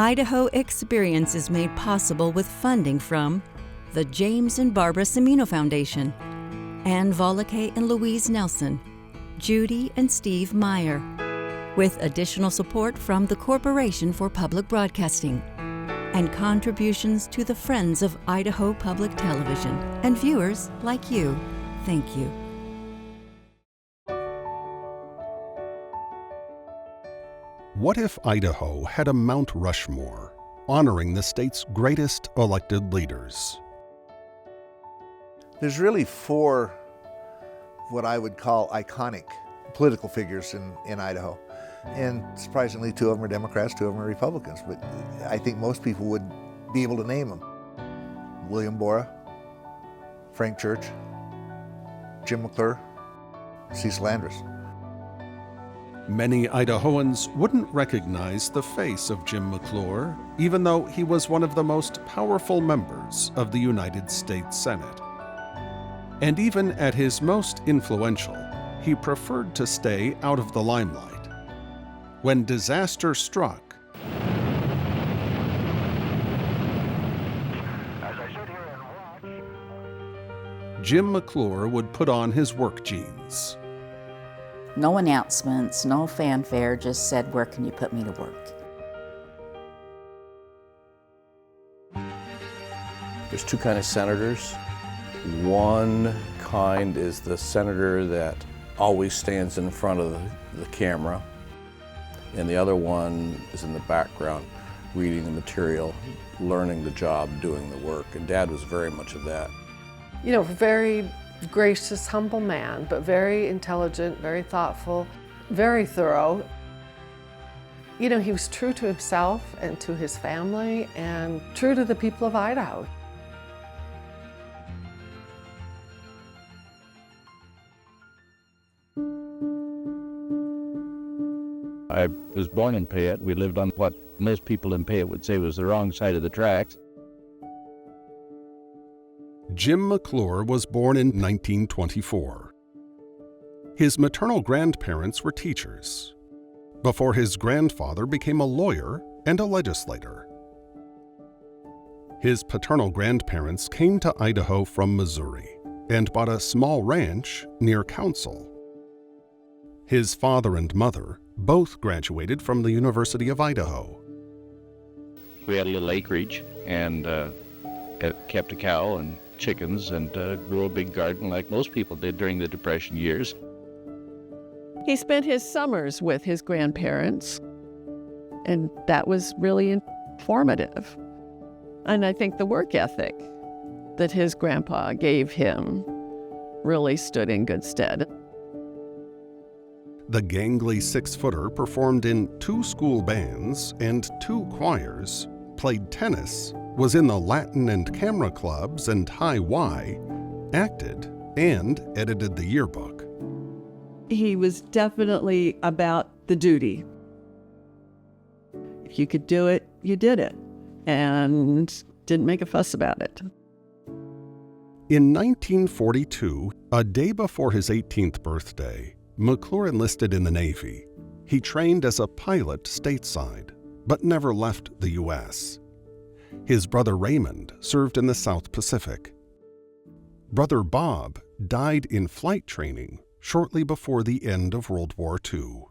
Idaho Experience is made possible with funding from the James and Barbara Cimino Foundation, Ann Volokay and Louise Nelson, Judy and Steve Meyer, with additional support from the Corporation for Public Broadcasting, and contributions to the Friends of Idaho Public Television and viewers like you. Thank you. What if Idaho had a Mount Rushmore, honoring the state's greatest elected leaders? There's really four what I would call iconic political figures in Idaho. And surprisingly, two of them are Democrats, two of them are Republicans. But I think most people would be able to name them. William Borah, Frank Church, Jim McClure, Cecil Andrus. Many Idahoans wouldn't recognize the face of Jim McClure, even though he was one of the most powerful members of the United States Senate. And even at his most influential, he preferred to stay out of the limelight. When disaster struck, Jim McClure would put on his work jeans. No announcements, no fanfare, just said, "Where can you put me to work?" There's two kinds of senators. One kind is the senator that always stands in front of the camera, and the other one is in the background, reading the material, learning the job, doing the work, and Dad was very much of that. You know, very gracious, humble man, but very intelligent, very thoughtful, very thorough. You know, he was true to himself and to his family and true to the people of Idaho. I was born in Payette. We lived on what most people in Payette would say was the wrong side of the tracks. Jim McClure was born in 1924. His maternal grandparents were teachers, before his grandfather became a lawyer and a legislator. His paternal grandparents came to Idaho from Missouri and bought a small ranch near Council. His father and mother both graduated from the University of Idaho. We had a little acreage and kept a cow and chickens and grew a big garden like most people did during the Depression years. He spent his summers with his grandparents, and that was really informative. And I think the work ethic that his grandpa gave him really stood in good stead. The gangly six-footer performed in 2 school bands and 2 choirs, played tennis, was in the Latin and camera clubs and High Y, acted, and edited the yearbook. He was definitely about the duty. If you could do it, you did it, and didn't make a fuss about it. In 1942, a day before his 18th birthday, McClure enlisted in the Navy. He trained as a pilot stateside, but never left the U.S. His brother Raymond served in the South Pacific. Brother Bob died in flight training shortly before the end of World War II.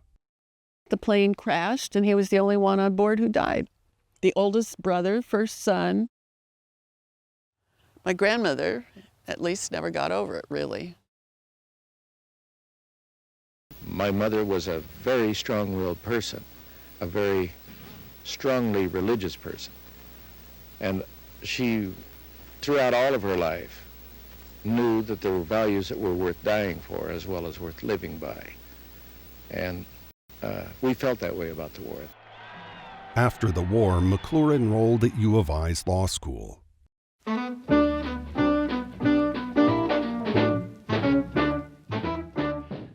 The plane crashed, and he was the only one on board who died. The oldest brother, first son. My grandmother, at least, never got over it, really. My mother was a very strong-willed person, a very strongly religious person. And she, throughout all of her life, knew that there were values that were worth dying for as well as worth living by. And we felt that way about the war. After the war, McClure enrolled at U of I's law school.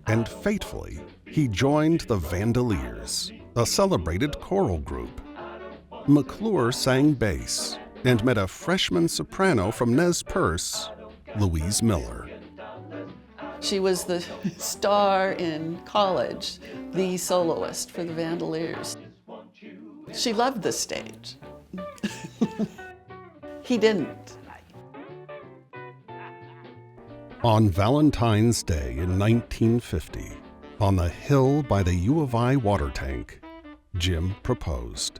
And fatefully, he joined the Vandaliers, a celebrated choral group. McClure sang bass and met a freshman soprano from Nez Perce, Louise Miller. She was the star in college, the soloist for the Vandaliers. She loved the stage. He didn't. On Valentine's Day in 1950, on the hill by the U of I water tank, Jim proposed.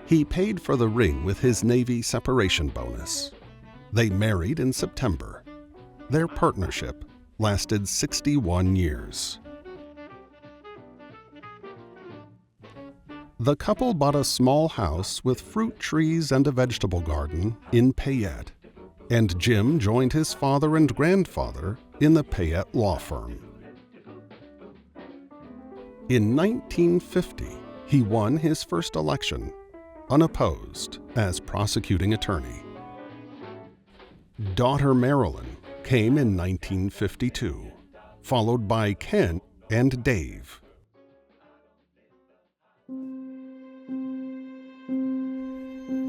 He paid for the ring with his Navy separation bonus. They married in September. Their partnership lasted 61 years. The couple bought a small house with fruit trees and a vegetable garden in Payette, and Jim joined his father and grandfather in the Payette law firm. In 1950, he won his first election, unopposed, as prosecuting attorney. Daughter Marilyn came in 1952, followed by Ken and Dave.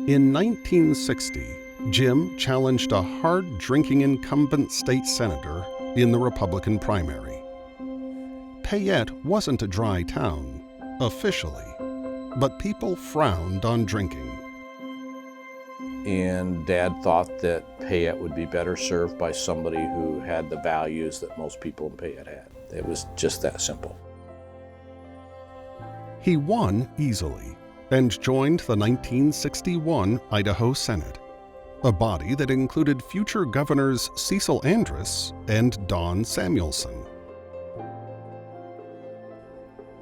In 1960, Jim challenged a hard-drinking incumbent state senator in the Republican primary. Payette wasn't a dry town, officially, but people frowned on drinking. And Dad thought that Payette would be better served by somebody who had the values that most people in Payette had. It was just that simple. He won easily and joined the 1961 Idaho Senate, a body that included future governors Cecil Andrus and Don Samuelson.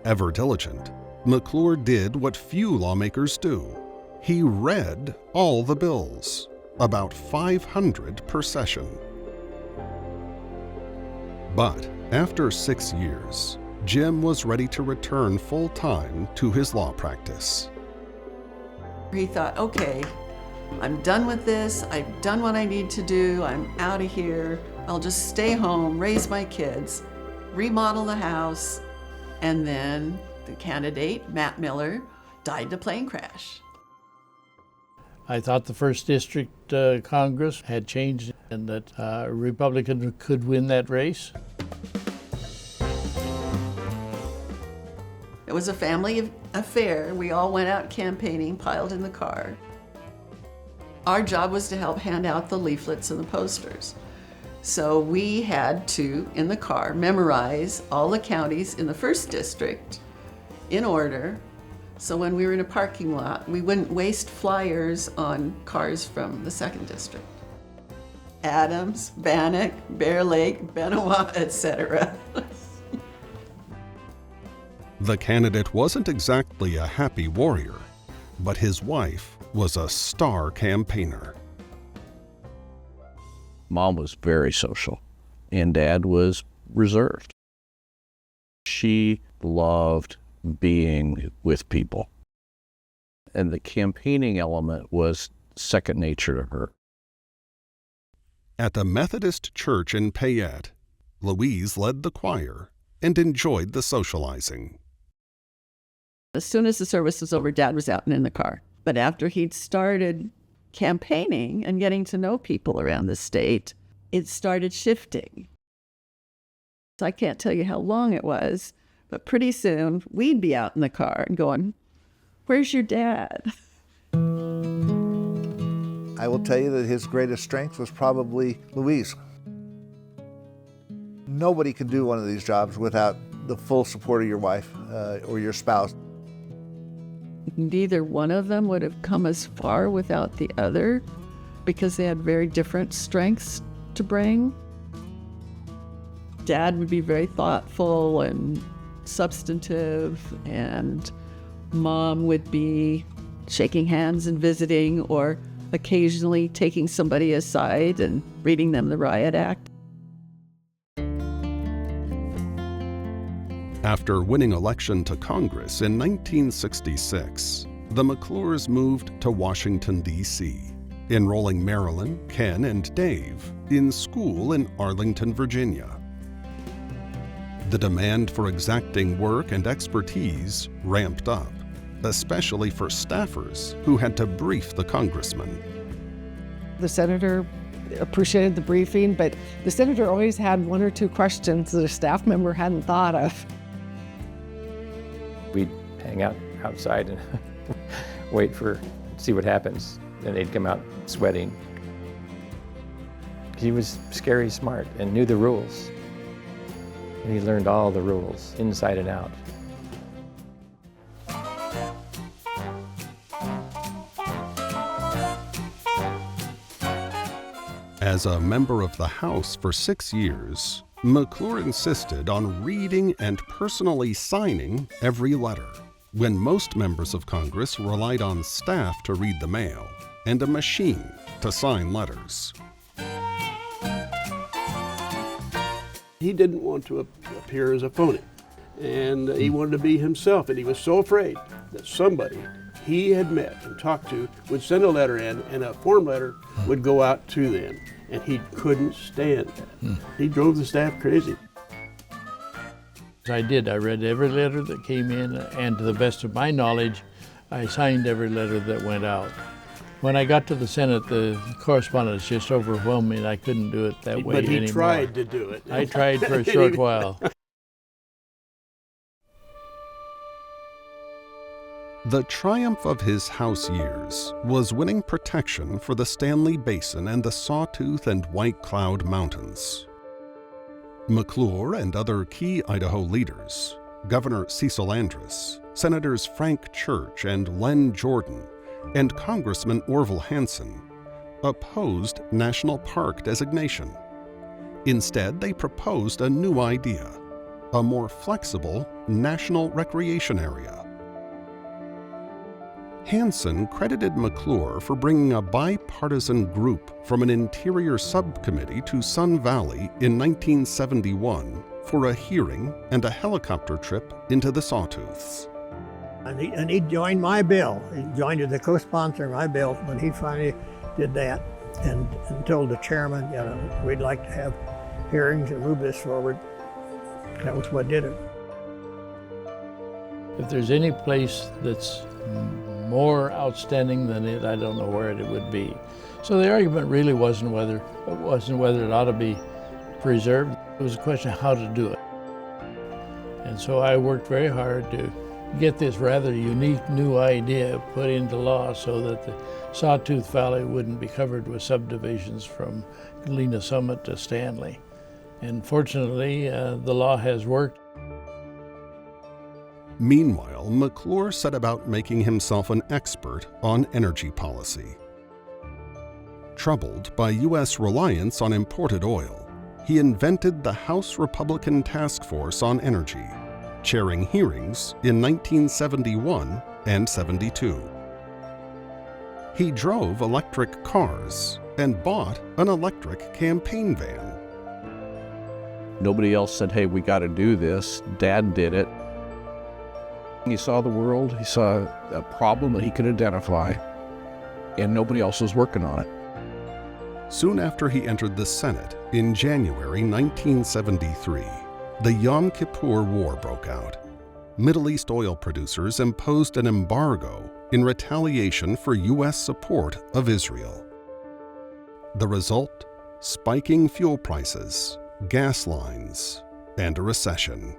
Ever diligent, McClure did what few lawmakers do. He read all the bills, about 500 per session. But after 6 years, Jim was ready to return full-time to his law practice. He thought, okay, I'm done with this. I've done what I need to do. I'm out of here. I'll just stay home, raise my kids, remodel the house. And then the candidate, Matt Miller, died in a plane crash. I thought the first district Congress had changed and that a Republican could win that race. It was a family affair. We all went out campaigning, piled in the car. Our job was to help hand out the leaflets and the posters. So we had to, in the car, memorize all the counties in the first district in order. So when we were in a parking lot, we wouldn't waste flyers on cars from the second district. Adams, Bannock, Bear Lake, Benoit, etc. The candidate wasn't exactly a happy warrior, but his wife was a star campaigner. Mom was very social, and Dad was reserved. She loved being with people, and the campaigning element was second nature to her. At the Methodist Church in Payette, Louise led the choir and enjoyed the socializing. As soon as the service was over, Dad was out and in the car. But after he'd started campaigning and getting to know people around the state, it started shifting. So I can't tell you how long it was, but pretty soon we'd be out in the car and going, "Where's your dad?" I will tell you that his greatest strength was probably Louise. Nobody can do one of these jobs without the full support of your wife or your spouse. Neither one of them would have come as far without the other because they had very different strengths to bring. Dad would be very thoughtful and substantive, and Mom would be shaking hands and visiting, or occasionally taking somebody aside and reading them the riot act. After winning election to Congress in 1966, the McClures moved to Washington, D.C., enrolling Marilyn, Ken, and Dave in school in Arlington, Virginia. The demand for exacting work and expertise ramped up, especially for staffers who had to brief the congressman. The senator appreciated the briefing, but the senator always had one or two questions that a staff member hadn't thought of. We'd hang out outside and see what happens. And they'd come out sweating. He was scary smart and knew the rules. And he learned all the rules, inside and out. As a member of the House for 6 years, McClure insisted on reading and personally signing every letter, when most members of Congress relied on staff to read the mail and a machine to sign letters. He didn't want to appear as a phony, and he wanted to be himself, and he was so afraid that somebody he had met and talked to would send a letter in, and a form letter would go out to them, and he couldn't stand that. He drove the staff crazy. I did. I read every letter that came in, and to the best of my knowledge, I signed every letter that went out. When I got to the Senate, the correspondence just overwhelmed me, and I couldn't do it that way anymore. But he tried to do it. I tried for a short while. The triumph of his House years was winning protection for the Stanley Basin and the Sawtooth and White Cloud Mountains. McClure and other key Idaho leaders, Governor Cecil Andrus, Senators Frank Church and Len Jordan, and Congressman Orville Hansen, opposed national park designation. Instead, they proposed a new idea, a more flexible national recreation area. Hansen credited McClure for bringing a bipartisan group from an interior subcommittee to Sun Valley in 1971 for a hearing and a helicopter trip into the Sawtooths. And he joined my bill. He joined as a co-sponsor of my bill when he finally did that and told the chairman, we'd like to have hearings and move this forward. That was what did it. If there's any place that's more outstanding than it, I don't know where it would be. So the argument really wasn't whether it ought to be preserved. It was a question of how to do it. And so I worked very hard to get this rather unique new idea put into law so that the Sawtooth Valley wouldn't be covered with subdivisions from Galena Summit to Stanley. And fortunately, the law has worked. Meanwhile, McClure set about making himself an expert on energy policy. Troubled by U.S. reliance on imported oil, he invented the House Republican Task Force on Energy, chairing hearings in 1971 and 72. He drove electric cars and bought an electric campaign van. Nobody else said, hey, we got to do this. Dad did it. He saw the world, he saw a problem that he could identify, and nobody else was working on it. Soon after he entered the Senate in January 1973, the Yom Kippur War broke out. Middle East oil producers imposed an embargo in retaliation for U.S. support of Israel. The result? Spiking fuel prices, gas lines, and a recession.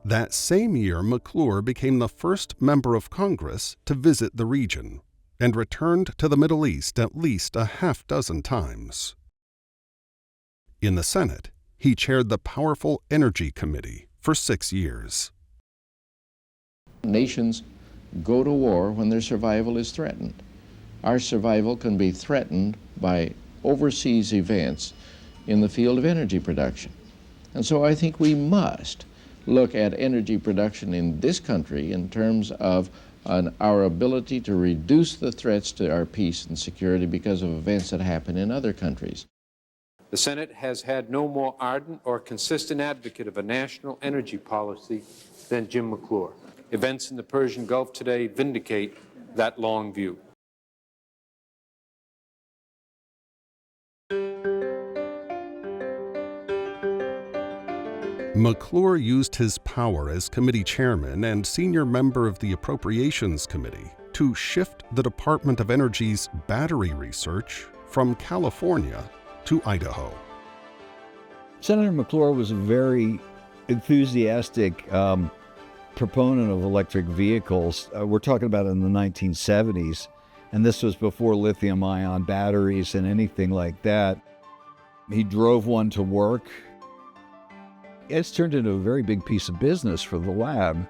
That same year, McClure became the first member of Congress to visit the region and returned to the Middle East at least a half dozen times. In the Senate, he chaired the powerful Energy Committee for 6 years. Nations go to war when their survival is threatened. Our survival can be threatened by overseas events in the field of energy production. And so I think we must look at energy production in this country in terms of our ability to reduce the threats to our peace and security because of events that happen in other countries. The Senate has had no more ardent or consistent advocate of a national energy policy than Jim McClure. Events in the Persian Gulf today vindicate that long view. McClure used his power as committee chairman and senior member of the Appropriations Committee to shift the Department of Energy's battery research from California to Idaho. Senator McClure was a very enthusiastic proponent of electric vehicles. We're talking about in the 1970s, and this was before lithium-ion batteries and anything like that. He drove one to work. It's turned into a very big piece of business for the lab.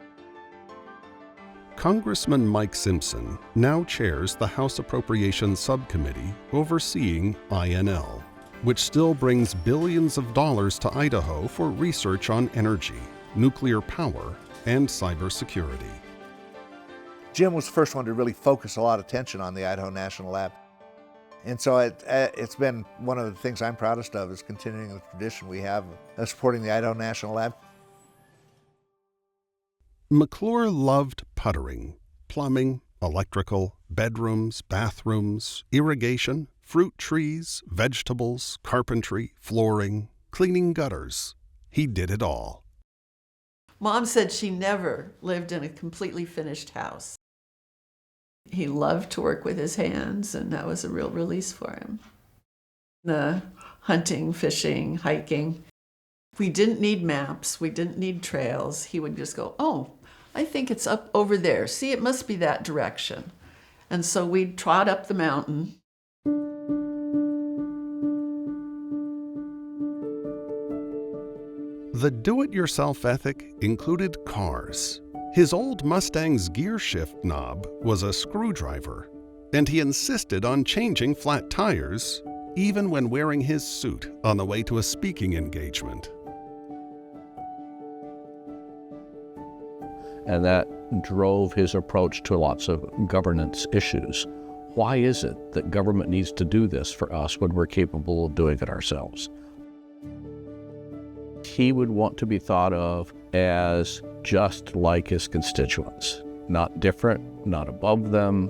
Congressman Mike Simpson now chairs the House Appropriations Subcommittee overseeing INL, which still brings billions of dollars to Idaho for research on energy, nuclear power, and cybersecurity. Jim was the first one to really focus a lot of attention on the Idaho National Lab. And so it's been one of the things I'm proudest of, is continuing the tradition we have of supporting the Idaho National Lab. McClure loved puttering, plumbing, electrical, bedrooms, bathrooms, irrigation, fruit trees, vegetables, carpentry, flooring, cleaning gutters. He did it all. Mom said she never lived in a completely finished house. He loved to work with his hands, and that was a real release for him. The hunting, fishing, hiking. We didn't need maps. We didn't need trails. He would just go, oh, I think it's up over there. See, it must be that direction. And so we'd trot up the mountain. The do-it-yourself ethic included cars. His old Mustang's gear shift knob was a screwdriver, and he insisted on changing flat tires even when wearing his suit on the way to a speaking engagement. And that drove his approach to lots of governance issues. Why is it that government needs to do this for us when we're capable of doing it ourselves? He would want to be thought of as just like his constituents, not different, not above them.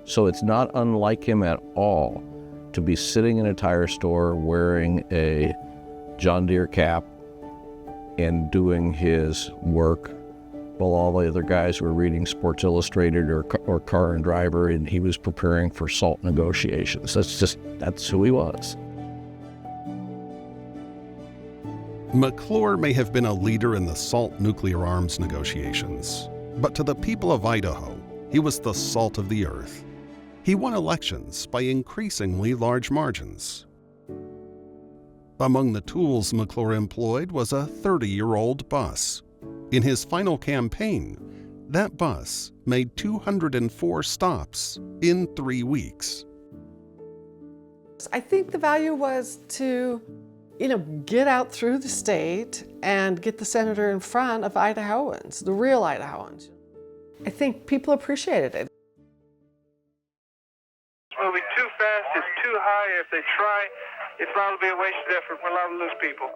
So it's not unlike him at all to be sitting in a tire store wearing a John Deere cap and doing his work while all the other guys were reading Sports Illustrated or Car and Driver, and he was preparing for SALT negotiations. That's who he was. McClure may have been a leader in the SALT nuclear arms negotiations, but to the people of Idaho, he was the salt of the earth. He won elections by increasingly large margins. Among the tools McClure employed was a 30-year-old bus. In his final campaign, that bus made 204 stops in 3 weeks. I think the value was to, get out through the state and get the senator in front of Idahoans, the real Idahoans. I think people appreciated it. It's moving too fast, it's too high. If they try, it's probably be a wasted effort. We're allowed to lose people.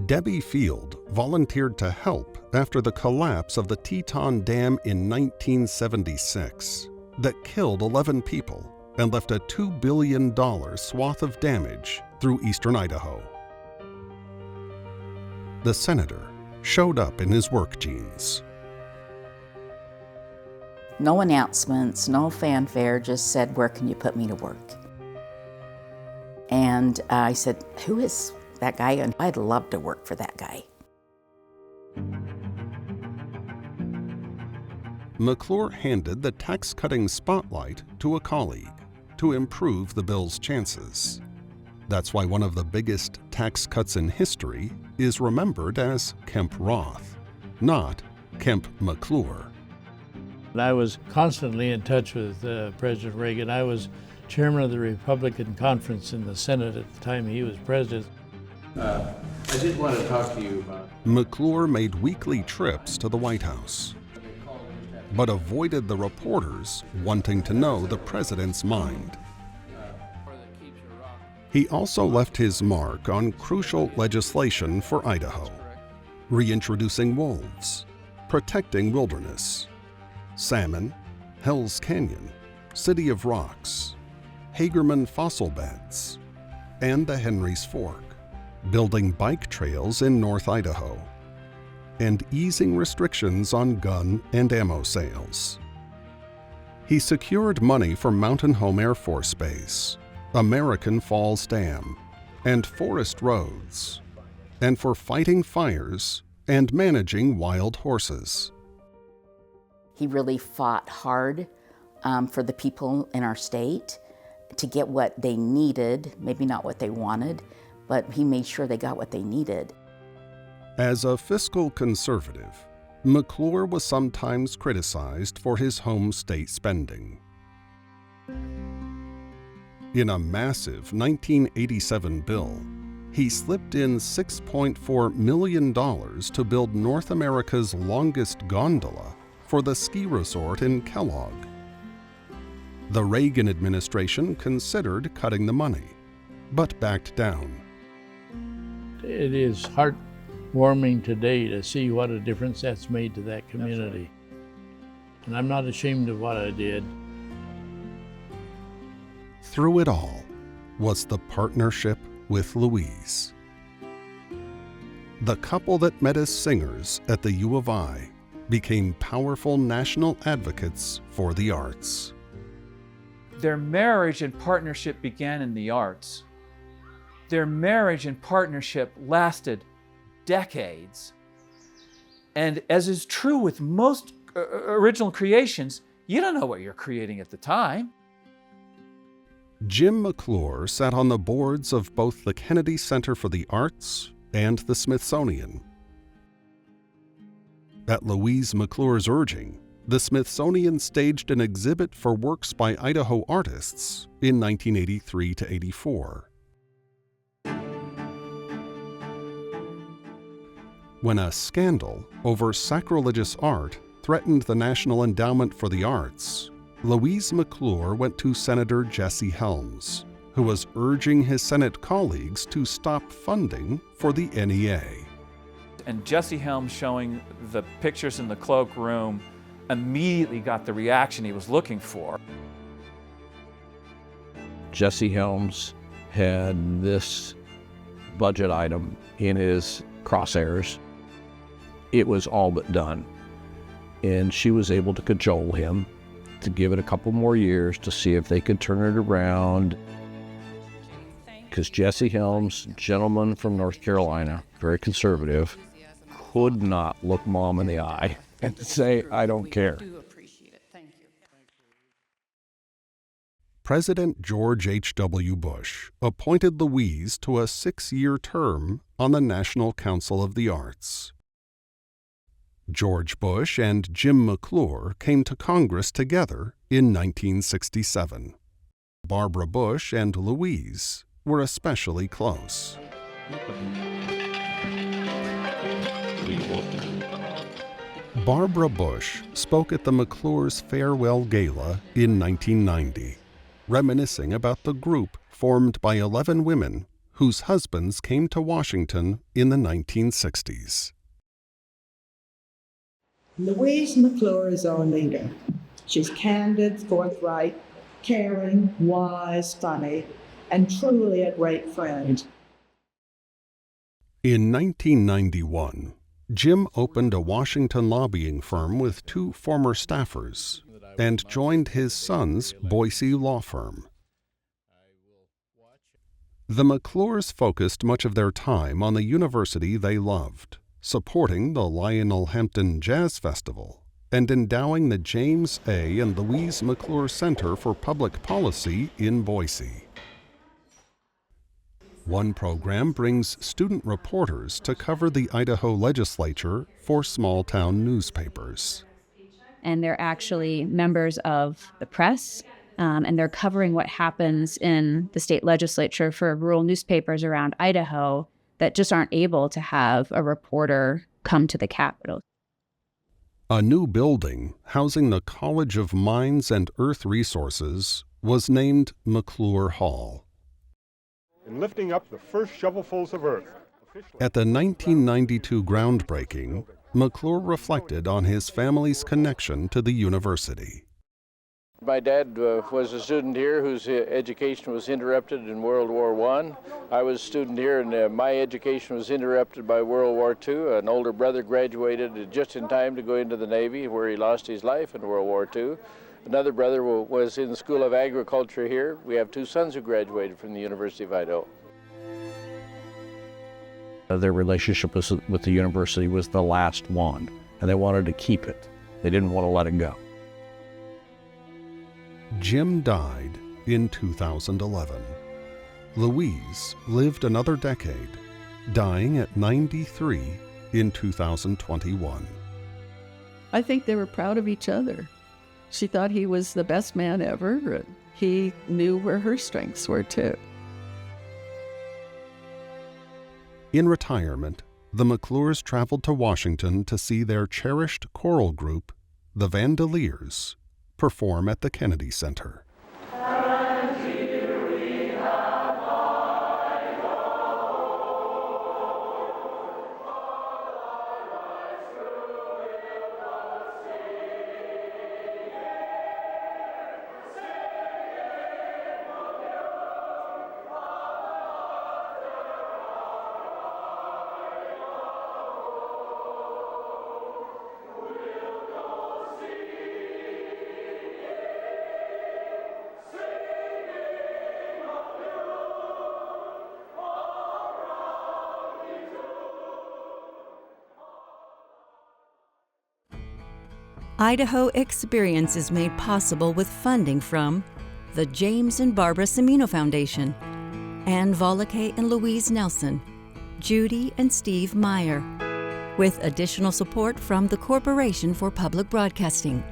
Debbie Field volunteered to help after the collapse of the Teton Dam in 1976 that killed 11 people and left a $2 billion swath of damage through eastern Idaho. The senator showed up in his work jeans. No announcements, no fanfare, just said, where can you put me to work? And I said, who is that guy? And I'd love to work for that guy. McClure handed the tax-cutting spotlight to a colleague to improve the bill's chances. That's why one of the biggest tax cuts in history is remembered as Kemp-Roth, not Kemp-McClure. I was constantly in touch with President Reagan. I was chairman of the Republican conference in the Senate at the time he was president. I did want to talk to you about... McClure made weekly trips to the White House, but avoided the reporters wanting to know the president's mind. He also left his mark on crucial legislation for Idaho, reintroducing wolves, protecting wilderness, salmon, Hell's Canyon, City of Rocks, Hagerman fossil beds, and the Henry's Fork, building bike trails in North Idaho, and easing restrictions on gun and ammo sales. He secured money for Mountain Home Air Force Base, American Falls Dam, and forest roads, and for fighting fires and managing wild horses. He really fought hard for the people in our state to get what they needed, maybe not what they wanted, but he made sure they got what they needed. As a fiscal conservative, McClure was sometimes criticized for his home state spending. In a massive 1987 bill, he slipped in $6.4 million to build North America's longest gondola for the ski resort in Kellogg. The Reagan administration considered cutting the money, but backed down. It is heartwarming today to see what a difference that's made to that community. And I'm not ashamed of what I did. Through it all was the partnership with Louise. The couple that met as singers at the U of I became powerful national advocates for the arts. Their marriage and partnership began in the arts. Their marriage and partnership lasted decades. And as is true with most original creations, you don't know what you're creating at the time. Jim McClure sat on the boards of both the Kennedy Center for the Arts and the Smithsonian. At Louise McClure's urging, the Smithsonian staged an exhibit for works by Idaho artists in 1983 to 84. When a scandal over sacrilegious art threatened the National Endowment for the Arts, Louise McClure went to Senator Jesse Helms, who was urging his Senate colleagues to stop funding for the NEA. And Jesse Helms showing the pictures in the cloakroom immediately got the reaction he was looking for. Jesse Helms had this budget item in his crosshairs. It was all but done. And she was able to cajole him to give it a couple more years to see if they could turn it around. Because Jesse Helms, gentleman from North Carolina, very conservative, could not look Mom in the eye and say, I don't care. President George H.W. Bush appointed Louise to a 6-year term on the National Council of the Arts. George Bush and Jim McClure came to Congress together in 1967. Barbara Bush and Louise were especially close. Barbara Bush spoke at the McClure's Farewell Gala in 1990, reminiscing about the group formed by 11 women whose husbands came to Washington in the 1960s. Louise McClure is our leader. She's candid, forthright, caring, wise, funny, and truly a great friend. In 1991, Jim opened a Washington lobbying firm with 2 former staffers and joined his son's Boise law firm. The McClures focused much of their time on the university they loved, supporting the Lionel Hampton Jazz Festival and endowing the James A. and Louise McClure Center for Public Policy in Boise. One program brings student reporters to cover the Idaho legislature for small-town newspapers. And they're actually members of the press, and they're covering what happens in the state legislature for rural newspapers around Idaho that just aren't able to have a reporter come to the Capitol. A new building housing the College of Mines and Earth Resources was named McClure Hall. In lifting up the first shovelfuls of earth. At the 1992 groundbreaking, McClure reflected on his family's connection to the university. My dad was a student here whose education was interrupted in World War I. I was a student here and my education was interrupted by World War II. An older brother graduated just in time to go into the Navy where he lost his life in World War II. Another brother was in the School of Agriculture here. We have 2 sons who graduated from the University of Idaho. Their relationship with the university was the last one, and they wanted to keep it. They didn't want to let it go. Jim died in 2011. Louise lived another decade, dying at 93 in 2021. I think they were proud of each other. She thought he was the best man ever, and he knew where her strengths were too. In retirement, the McClures traveled to Washington to see their cherished choral group, the Vandaliers, perform at the Kennedy Center. Idaho Experience is made possible with funding from the James and Barbara Cimino Foundation, Ann Volokay and Louise Nelson, Judy and Steve Meyer, with additional support from the Corporation for Public Broadcasting,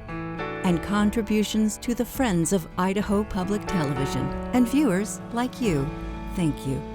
and contributions to the Friends of Idaho Public Television and viewers like you. Thank you.